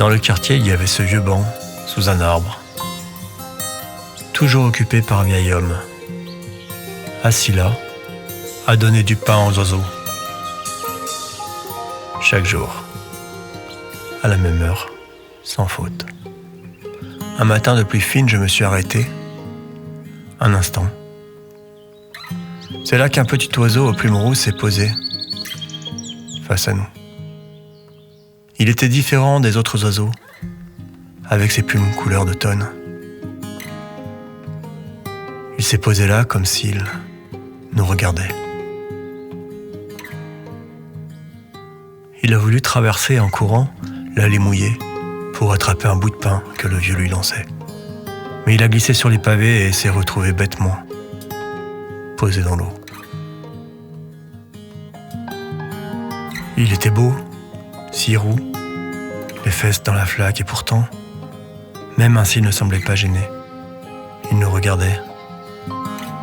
Dans le quartier, il y avait ce vieux banc, sous un arbre, toujours occupé par un vieil homme, assis là, à donner du pain aux oiseaux. Chaque jour, à la même heure, sans faute. Un matin de pluie fine, je me suis arrêté, un instant. C'est là qu'un petit oiseau aux plumes rousses s'est posé, face à nous. Il était différent des autres oiseaux, avec ses plumes couleur d'automne. Il s'est posé là comme s'il nous regardait. Il a voulu traverser en courant l'allée mouillée pour attraper un bout de pain que le vieux lui lançait. Mais il a glissé sur les pavés et s'est retrouvé bêtement posé dans l'eau. Il était beau, si roux, les fesses dans la flaque, et pourtant, même ainsi, il ne semblait pas gêné. Il nous regardait,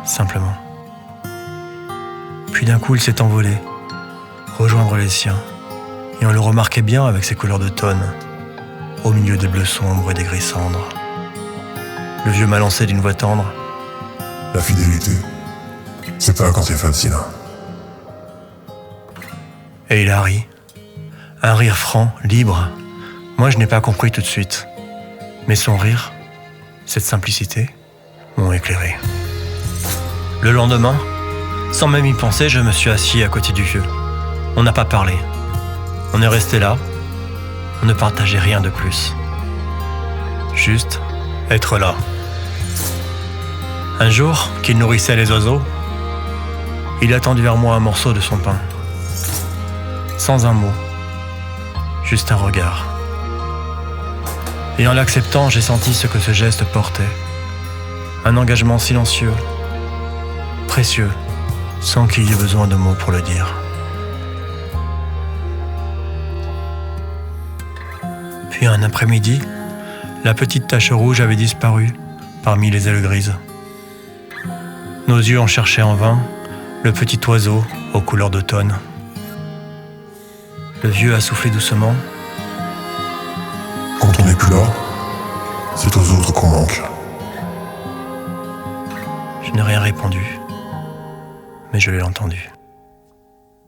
simplement. Puis d'un coup, il s'est envolé, rejoindre les siens, et on le remarquait bien avec ses couleurs d'automne, au milieu des bleus sombres et des gris cendres. Le vieux m'a lancé d'une voix tendre. La fidélité, c'est pas quand c'est facile. Et il a ri. Un rire franc, libre. Moi, je n'ai pas compris tout de suite. Mais son rire, cette simplicité, m'ont éclairé. Le lendemain, sans même y penser, je me suis assis à côté du vieux. On n'a pas parlé. On est resté là. On ne partageait rien de plus. Juste être là. Un jour, qu'il nourrissait les oiseaux, il a tendu vers moi un morceau de son pain. Sans un mot, juste un regard. Et en l'acceptant, j'ai senti ce que ce geste portait. Un engagement silencieux, précieux, sans qu'il y ait besoin de mots pour le dire. Puis un après-midi, la petite tache rouge avait disparu parmi les ailes grises. Nos yeux en cherchaient en vain le petit oiseau aux couleurs d'automne. Le vieux a soufflé doucement. Quand on n'est plus là, c'est aux autres qu'on manque. Je n'ai rien répondu, mais je l'ai entendu.